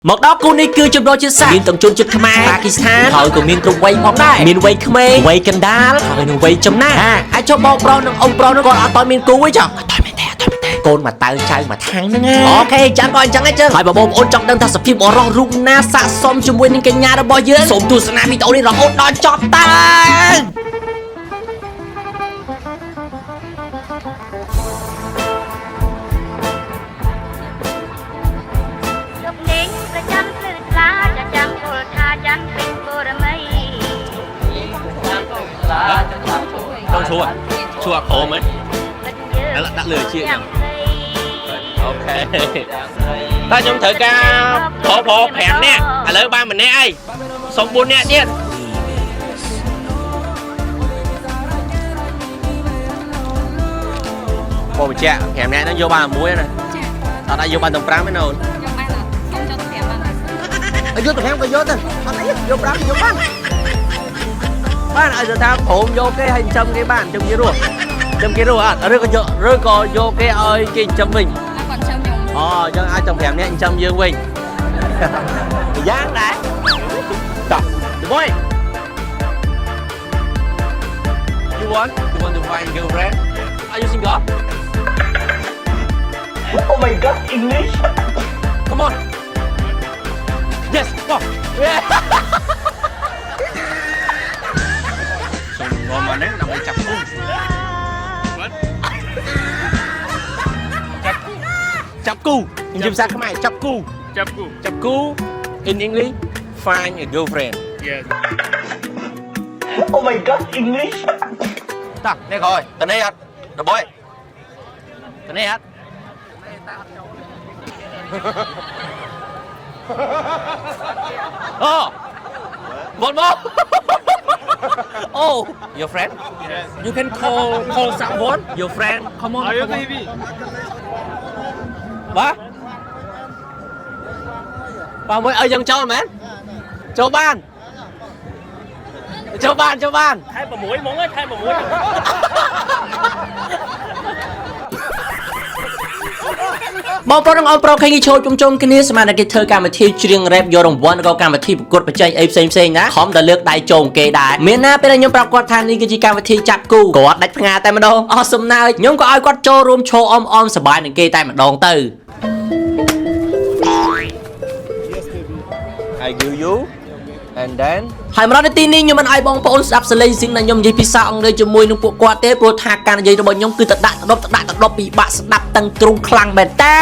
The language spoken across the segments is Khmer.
một đó cô này cứ chụp đôi trên sàn, miền tổng chôn chụp Khmer, Pakistan, hỏi của miền Trung quay mọc đây, miền quay Khmer, quay Kendal, hỏi nó quay chấm na, ai cho bom pro nó ông pro nó còn ở tỏi miền cú ấy chồng, tỏi miền tè, côn mà tao chơi mà thang nữa nghe, ok chẳng coi chẳng ấy chứ, hỏi bà bom ôn trong đăng thang sập phim bỏ rong rung na sạ xóm chùm quên những cái nhà đó bao nhiêu, sôm tu sna bị tao đi rồi ôn đòi chọt ta. Con chua à? Chua khổ mấy? Đã lừa chia nhỉ? Ok. Ta nhóm thử ca phổ hẻm nè. Lỡ ba mình nè ai? Sống buôn nè điên. Cô mình chạ, hẻm nè nó vô ba muối nè. Tao đã vô ba tầm prang mới nồi. Vô tầm hẻm có vô tầm. Vô prang vô prang. Bạn ở giờ ta phổ vô cái hình châm cái bàn trong cái rùa à rồi có vô cái ơi cái châm mình cho ai trồng hẻm nè anh châm dương mình dáng đấy stop the boy you want to find girlfriend are you single oh my god English come on yes go yeah mà nếu nằm chặt cung chập cu chim sa khmer chập cu in English find a girlfriend yes oh my god English ta đây rồi tên này hết the boy tên này hết oh one more oh, your friend? Yes. You can call someone. Your friend. Come on. Are you baby? What? Bà mới ở dân châu man. Châu ban. Thay bà mũi muốn ấy, thay bà mũi. Mong pro ông pro khi chơi chung cái này mà là cái thơ cảm thi chuyên rap do đồng vốn có cảm thi cuộc bật chơi xem nhá không đã lướt đại trồn kê đại miền Nam bên nhóm pro quạt than đi cái cảm thi chặt cu quạt đánh nga tay mà đâu awesome nào nhóm có ai quạt cho room show om sờ bài những kê tay mà đòn từ I give you and then ហើយមកដល់ទីនេះខ្ញុំមិនឲ្យបងប្អូនស្ដាប់សលេងសៀងណាខ្ញុំនិយាយភាសាអង់គ្លេសជាមួយនឹងពួកគាត់ទេព្រោះថាការនិយាយរបស់ខ្ញុំគឺទៅដាក់ដប់ពីបាក់ស្ដាប់ទាំងទ្រូងខ្លាំងមែនតើ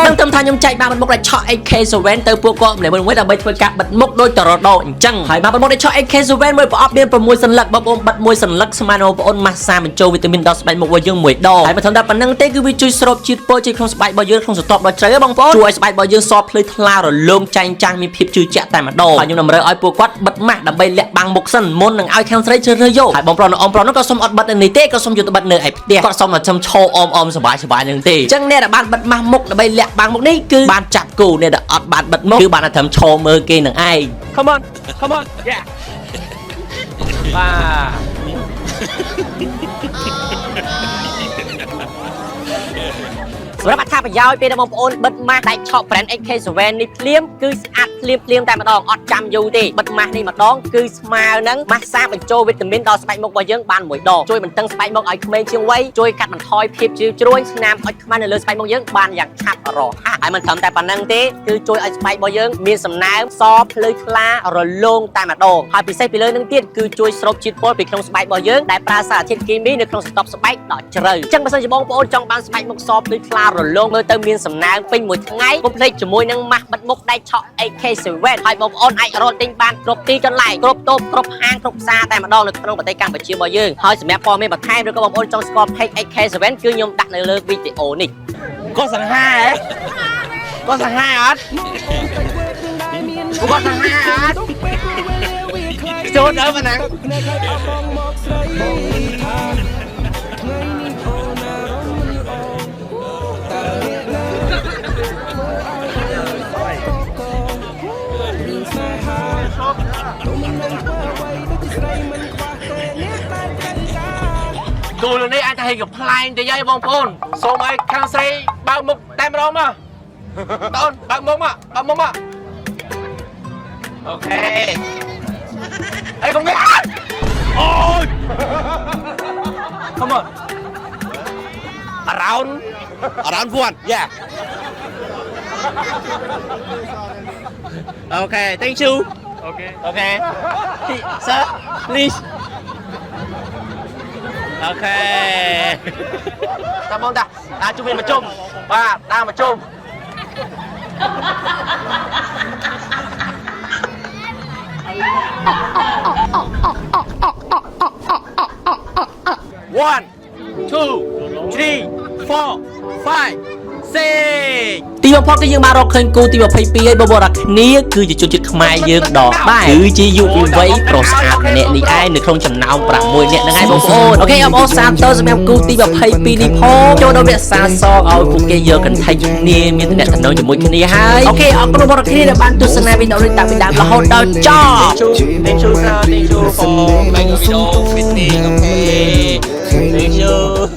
ដឹងត្រឹមថាខ្ញុំចែកបានមុខដែលឆក់ AK7 ទៅពួកគាត់ម្នាក់មួយដើម្បីធ្វើការបិទមុខដោយតរដោអញ្ចឹងហើយបានមុខដែលឆក់ AK7 មួយប្រអប់មាន6សន្លឹកបងប្អូនបិទមួយសន្លឹកស្មើនឹងបងប្អូនម៉ាស្សាបញ្ចូលវីតាមីនដល់ស្បែកមុខរបស់យើងមួយដងហើយមិនធម្មតាប៉ុណ្្នឹងទេគឺវាជួយស្រូបជាតិពុលចេញក្នុងស្បែករបស់យើងក្នុងស្រទាប់ដ៏ជ្រៅបងប្អូនជួយឲ្យស្បែករបស់យើងសភ្លឺថ្លារលោងចែងចាំងមានភាពជឿជាក់តែម្ដងហើយខ្ញុំតម្រូវឲ្យពួកគាត់បិទម៉ាស់ដើម្បីលាក់បាំងមុខសិនមុននឹងឲ្យខាងស្រីជ្រើសរើសយកហើយបងប្រុសអ៊ំប្រុសនោះក៏សុំអត់បិទនៅនេះទេក៏សុំយកទៅបិទនៅឯផ្ទះគាត់សុំតែខ្ញុំឈោអមសบายនឹងទេអញ្ចឹងអ្នកដែលបានបិទម៉ាស់មុខដើម្បីលាក់បាំងមុខនេះគឺបានចាប់គូអ្នកដែលអត់បានបិទមុខគឺបានតែត្រឹមឈោមើលគេនឹងឯង come on yeah សម្រាប់អត្ថប្រយោជន៍ពេលដែលបងប្អូនបិទម៉ាស់ដៃឆក់ brand AK7 នេះភ្លាមគឺស្អាតភ្លាមតែម្ដងអត់ចាំយូរទេបិទម៉ាស់នេះម្ដងគឺស្មើនឹងម៉ាស្សាបញ្ចូលវីតាមីនដល់ស្បែកមុខរបស់យើងបានមួយដងជួយបន្តឹងស្បែកមុខឲ្យក្មេងជាងវ័យជួយកាត់បន្ថយភាពជ្រីវជ្រួញស្នាមអុចខ្មៅនៅលើស្បែកមុខយើងបានយ៉ាងឆាប់រហ័សហើយមិនត្រឹមតែប៉ុណ្្នឹងទេគឺជួយឲ្យស្បែករបស់យើងមានសំណើមសភ្លឺថ្លារលោងតែម្ដងហើយពិសេសពីលើនឹងទៀតគឺជួយស្រូបជាតិពុលពីក្នុងស្បែករបស់យើងដែលប្រើសារធាតុគីមីនៅក្នុងស្រទាប់ស្បែកដ៏ជ្រៅអញ្ចឹងបើសិនជាបងប្អូនចង់បានស្បែកមុខសភ្លឺថ្លារលោងមើលទៅមានសំណើមពេញមួយថ្ងៃកុំភ្លេចជាមួយនឹងម៉ាស់បិទមុខដៃឆក់ AK7 ហើយបងប្អូនអាចរកទិញបានគ្រប់ទីកន្លែងគ្រប់តូបគ្រប់ហាងគ្រប់ផ្សារតែម្ដងនៅក្នុងប្រទេសកម្ពុជារបស់យើងហើយសម្រាប់ព័ត៌មានបន្ថែមឬក៏បងប្អូនចង់ស្គាល់ page AK7 គឺខ្ញុំដាក់នៅលើវីដេអូនេះក៏សង្ហាហ៎ក៏សង្ហាអត់ក៏សង្ហាអត់ចូលដល់ប៉ុណ្ណឹង Cô lần này anh ta hay gặp plan cho dây bông phôn. Xong rồi khăn xây bao mục tem đó mà. Đón, bao mục mà. Ok. Ê, không biết hát. Ôi. Come on. Around one. Yeah. Okay, thank you. Okay. Sir, please. Okay. Ta mong ta. Ta chụp hình một chung. Ba, ta một chung. One, two, three, four, five, six. ទីបំផុតគឺយើងបានរកឃើញគូទី22ហើយបងប្អូនអរគ្នាគឺជាជនជាតិខ្មែរយើងដដែលគឺជាយុវវ័យប្រុសស្អាតម្នាក់នេះឯងនៅក្នុងចំណោម6នាក់ហ្នឹងហើយបងប្អូនអូខេអបអរសាទរសម្រាប់គូទី22នេះផងចូលដល់រក្សាសងឲ្យពួកគេយកកន្លែងគ្នាមានតំណែងជាមួយគ្នាហើយអូខេអរគុណបងប្អូនគ្នាដែលបានទស្សនាវីដេអូនេះតាំងពីដើមរហូតដល់ចប់ Thank you for making video with me.